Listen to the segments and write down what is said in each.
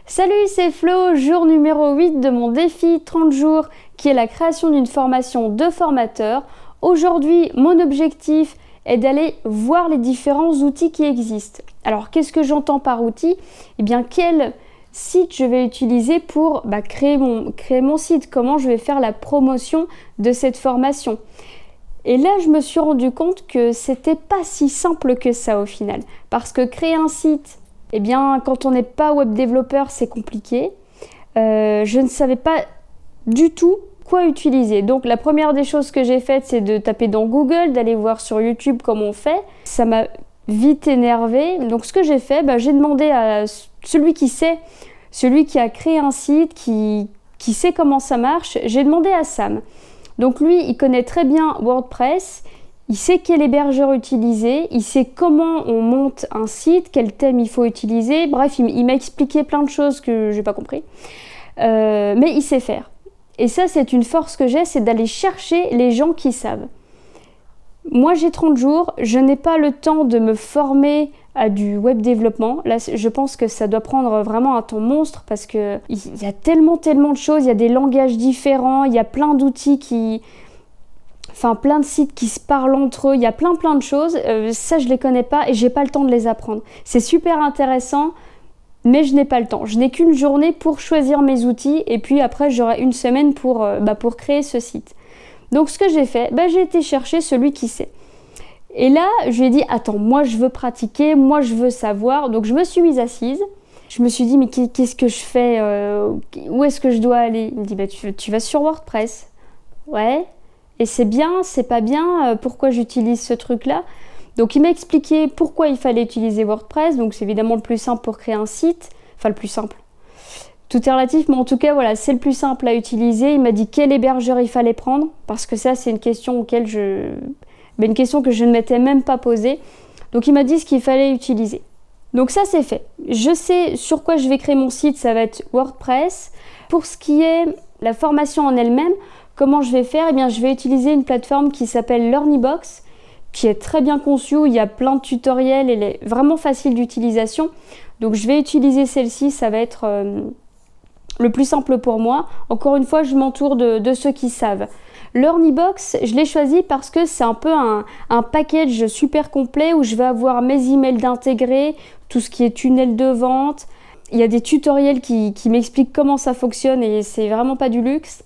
Salut, c'est Flo, jour numéro 8 de mon défi 30 jours qui est la création d'une formation de formateur. Aujourd'hui, mon objectif est d'aller voir les différents outils qui existent. Alors, qu'est-ce que j'entends par outil? Eh bien, quel site je vais utiliser pour créer mon site? Comment je vais faire la promotion de cette formation? Et là, je me suis rendu compte que c'était pas si simple que ça au final. Parce que créer un site, eh bien, quand on n'est pas web développeur, c'est compliqué. Je ne savais pas du tout quoi utiliser. Donc, la première des choses que j'ai faites, c'est de taper dans Google, d'aller voir sur YouTube comment on fait. Ça m'a vite énervée. Donc, ce que j'ai fait, j'ai demandé à celui qui sait, celui qui a créé un site, qui sait comment ça marche, j'ai demandé à Sam. Donc, lui, il connaît très bien WordPress. Il sait quel hébergeur utiliser, il sait comment on monte un site, quel thème il faut utiliser. Bref, il m'a expliqué plein de choses que je n'ai pas compris. Mais il sait faire. Et ça, c'est une force que j'ai, c'est d'aller chercher les gens qui savent. Moi, j'ai 30 jours, je n'ai pas le temps de me former à du web développement. Là, je pense que ça doit prendre vraiment un temps monstre parce qu'il y a tellement de choses, il y a des langages différents, il y a plein d'outils plein de sites qui se parlent entre eux, il y a plein de choses, ça je les connais pas et j'ai pas le temps de les apprendre. C'est super intéressant, mais je n'ai pas le temps. Je n'ai qu'une journée pour choisir mes outils et puis après j'aurai une semaine pour créer ce site. Donc ce que j'ai fait, j'ai été chercher celui qui sait. Et là, je lui ai dit, attends, moi je veux pratiquer, moi je veux savoir, donc je me suis mise assise. Je me suis dit, mais qu'est-ce que je fais, où est-ce que je dois aller? Il me dit, tu vas sur WordPress. Ouais. Et c'est bien, c'est pas bien, pourquoi j'utilise ce truc-là. Donc il m'a expliqué pourquoi il fallait utiliser WordPress, donc c'est évidemment le plus simple pour créer un site, enfin le plus simple. Tout est relatif, mais en tout cas voilà, c'est le plus simple à utiliser. Il m'a dit quel hébergeur il fallait prendre, parce que ça c'est une question une question que je ne m'étais même pas posée. Donc il m'a dit ce qu'il fallait utiliser. Donc ça c'est fait. Je sais sur quoi je vais créer mon site, ça va être WordPress. Pour ce qui est la formation en elle-même, comment je vais faire? Eh bien, je vais utiliser une plateforme qui s'appelle Learnybox, qui est très bien conçue. Il y a plein de tutoriels, elle est vraiment facile d'utilisation. Donc, je vais utiliser celle-ci, ça va être le plus simple pour moi. Encore une fois, je m'entoure de ceux qui savent. Learnybox, je l'ai choisi parce que c'est un peu un package super complet où je vais avoir mes emails d'intégrer, tout ce qui est tunnel de vente. Il y a des tutoriels qui m'expliquent comment ça fonctionne et c'est vraiment pas du luxe.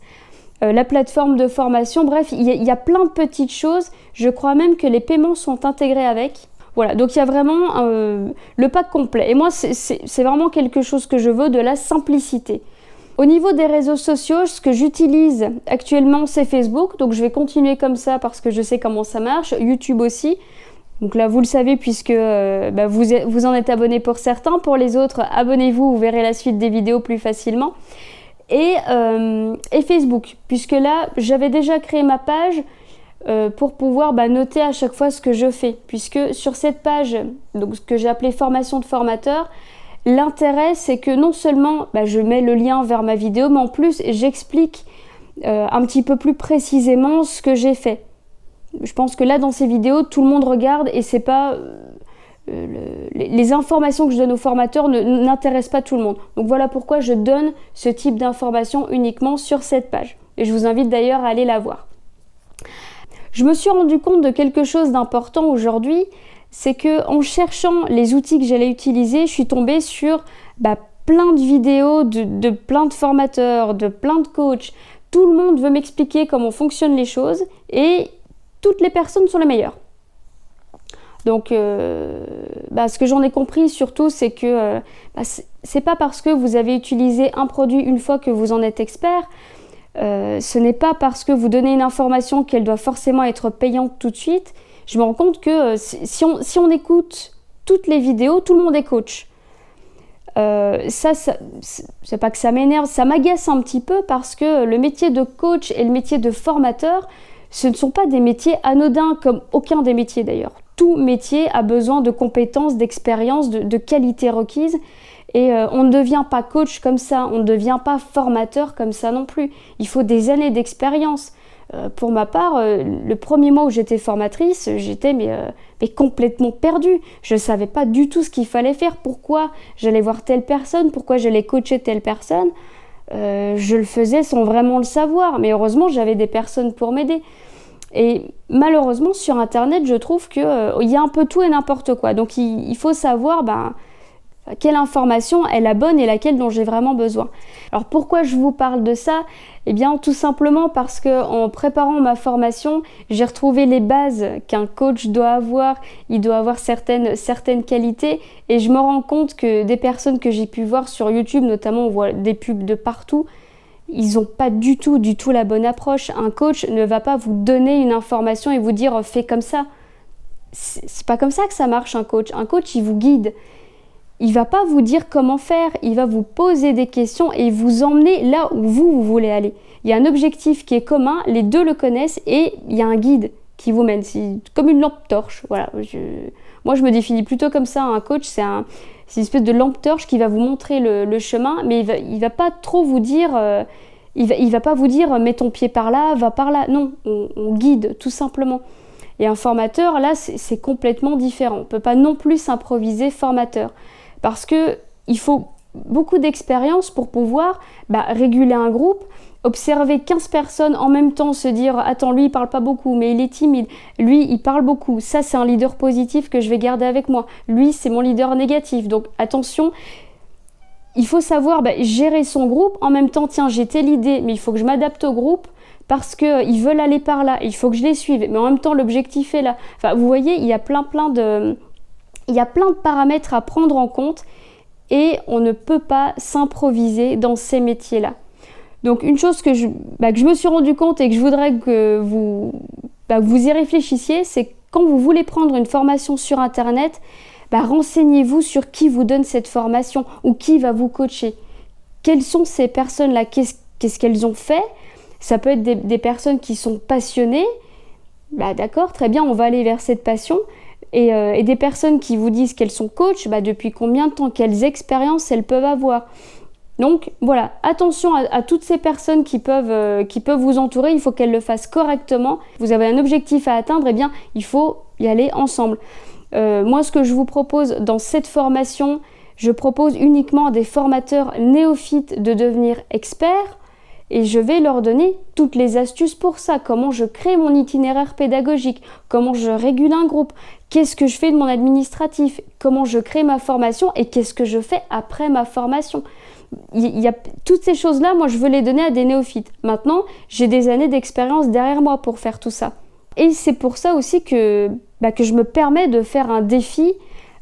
La plateforme de formation, bref, il y a plein de petites choses. Je crois même que les paiements sont intégrés avec. Voilà, donc il y a vraiment le pack complet. Et moi, c'est vraiment quelque chose que je veux, de la simplicité. Au niveau des réseaux sociaux, ce que j'utilise actuellement, c'est Facebook. Donc je vais continuer comme ça parce que je sais comment ça marche. YouTube aussi. Donc là, vous le savez puisque vous en êtes abonné pour certains. Pour les autres, abonnez-vous, vous verrez la suite des vidéos plus facilement. Et Facebook, puisque là, j'avais déjà créé ma page pour pouvoir noter à chaque fois ce que je fais. Puisque sur cette page, donc ce que j'ai appelé formation de formateur, l'intérêt, c'est que non seulement je mets le lien vers ma vidéo, mais en plus, j'explique un petit peu plus précisément ce que j'ai fait. Je pense que là, dans ces vidéos, tout le monde regarde et c'est pas... les informations que je donne aux formateurs n'intéressent pas tout le monde. Donc voilà pourquoi je donne ce type d'informations uniquement sur cette page. Et je vous invite d'ailleurs à aller la voir. Je me suis rendu compte de quelque chose d'important aujourd'hui, c'est que en cherchant les outils que j'allais utiliser, je suis tombée sur plein de vidéos de plein de formateurs, de plein de coachs. Tout le monde veut m'expliquer comment fonctionnent les choses et toutes les personnes sont les meilleures. Donc, ce que j'en ai compris surtout, c'est que c'est pas parce que vous avez utilisé un produit une fois que vous en êtes expert. Ce n'est pas parce que vous donnez une information qu'elle doit forcément être payante tout de suite. Je me rends compte que si on écoute toutes les vidéos, tout le monde est coach. C'est pas que ça m'énerve, ça m'agace un petit peu parce que le métier de coach et le métier de formateur, ce ne sont pas des métiers anodins comme aucun des métiers d'ailleurs. Tout métier a besoin de compétences, d'expérience, de qualités requises et on ne devient pas coach comme ça, on ne devient pas formateur comme ça non plus. Il faut des années d'expérience. Pour ma part, le premier mois où j'étais formatrice, j'étais mais complètement perdue. Je ne savais pas du tout ce qu'il fallait faire, pourquoi j'allais voir telle personne, pourquoi j'allais coacher telle personne. Je le faisais sans vraiment le savoir, mais heureusement j'avais des personnes pour m'aider. Et malheureusement sur internet je trouve qu'il y a un peu tout et n'importe quoi, donc il faut savoir quelle information est la bonne et laquelle dont j'ai vraiment besoin. Alors pourquoi je vous parle de ça? Eh bien tout simplement parce que en préparant ma formation, j'ai retrouvé les bases qu'un coach doit avoir. Il doit avoir certaines qualités, et je me rends compte que des personnes que j'ai pu voir sur YouTube, notamment on voit des pubs de partout, ils n'ont pas du tout la bonne approche. Un coach ne va pas vous donner une information et vous dire fais comme ça. C'est pas comme ça que ça marche un coach. Un coach il vous guide. Il va pas vous dire comment faire, il va vous poser des questions et vous emmener là où vous voulez aller. Il y a un objectif qui est commun, les deux le connaissent, et il y a un guide qui vous mène. C'est comme une lampe torche. Voilà. Moi, je me définis plutôt comme ça. Un coach, c'est une espèce de lampe torche qui va vous montrer le chemin, mais il va pas trop vous dire... il va pas vous dire mets ton pied par là, va par là. Non, on guide tout simplement. Et un formateur, là, c'est complètement différent. On ne peut pas non plus s'improviser formateur. Parce qu'il faut beaucoup d'expérience pour pouvoir réguler un groupe, observer 15 personnes en même temps, se dire « Attends, lui, il parle pas beaucoup, mais il est timide. Lui, il parle beaucoup. Ça, c'est un leader positif que je vais garder avec moi. Lui, c'est mon leader négatif. Donc, attention, il faut savoir gérer son groupe. En même temps, tiens, j'ai telle idée, mais il faut que je m'adapte au groupe parce qu'ils veulent aller par là. Il faut que je les suive. Mais en même temps, l'objectif est là. » Enfin, vous voyez, il y a plein de paramètres à prendre en compte, et on ne peut pas s'improviser dans ces métiers-là. Donc une chose que je me suis rendu compte et que je voudrais que vous y réfléchissiez, c'est que quand vous voulez prendre une formation sur internet, renseignez-vous sur qui vous donne cette formation ou qui va vous coacher. Quelles sont ces personnes-là? Qu'est-ce qu'elles ont fait? Ça peut être des personnes qui sont passionnées. D'accord, très bien, on va aller vers cette passion. Et des personnes qui vous disent qu'elles sont coachs, depuis combien de temps, quelles expériences elles peuvent avoir. Donc voilà, attention à toutes ces personnes qui peuvent vous entourer, il faut qu'elles le fassent correctement. Vous avez un objectif à atteindre, eh bien il faut y aller ensemble. Moi, ce que je vous propose dans cette formation, je propose uniquement à des formateurs néophytes de devenir experts. Et je vais leur donner toutes les astuces pour ça, comment je crée mon itinéraire pédagogique, comment je régule un groupe, qu'est-ce que je fais de mon administratif, comment je crée ma formation et qu'est-ce que je fais après ma formation. Il y a toutes ces choses-là, moi je veux les donner à des néophytes. Maintenant, j'ai des années d'expérience derrière moi pour faire tout ça. Et c'est pour ça aussi que je me permets de faire un défi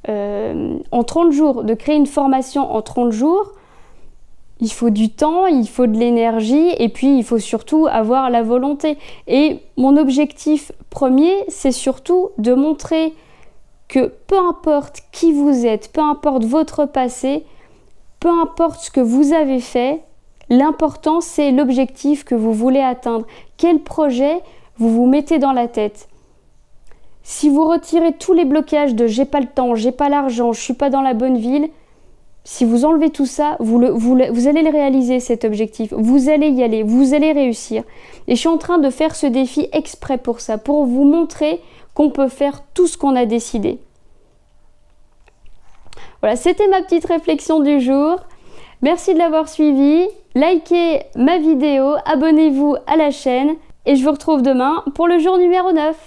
en 30 jours, de créer une formation en 30 jours. Il faut du temps, il faut de l'énergie, et puis il faut surtout avoir la volonté. Et mon objectif premier, c'est surtout de montrer que peu importe qui vous êtes, peu importe votre passé, peu importe ce que vous avez fait, l'important c'est l'objectif que vous voulez atteindre. Quel projet vous vous mettez dans la tête? Si vous retirez tous les blocages de j'ai pas le temps, j'ai pas l'argent, je suis pas dans la bonne ville, si vous enlevez tout ça, vous allez le réaliser, cet objectif. Vous allez y aller, vous allez réussir. Et je suis en train de faire ce défi exprès pour ça, pour vous montrer qu'on peut faire tout ce qu'on a décidé. Voilà, c'était ma petite réflexion du jour. Merci de l'avoir suivi. Likez ma vidéo, abonnez-vous à la chaîne et je vous retrouve demain pour le jour numéro 9.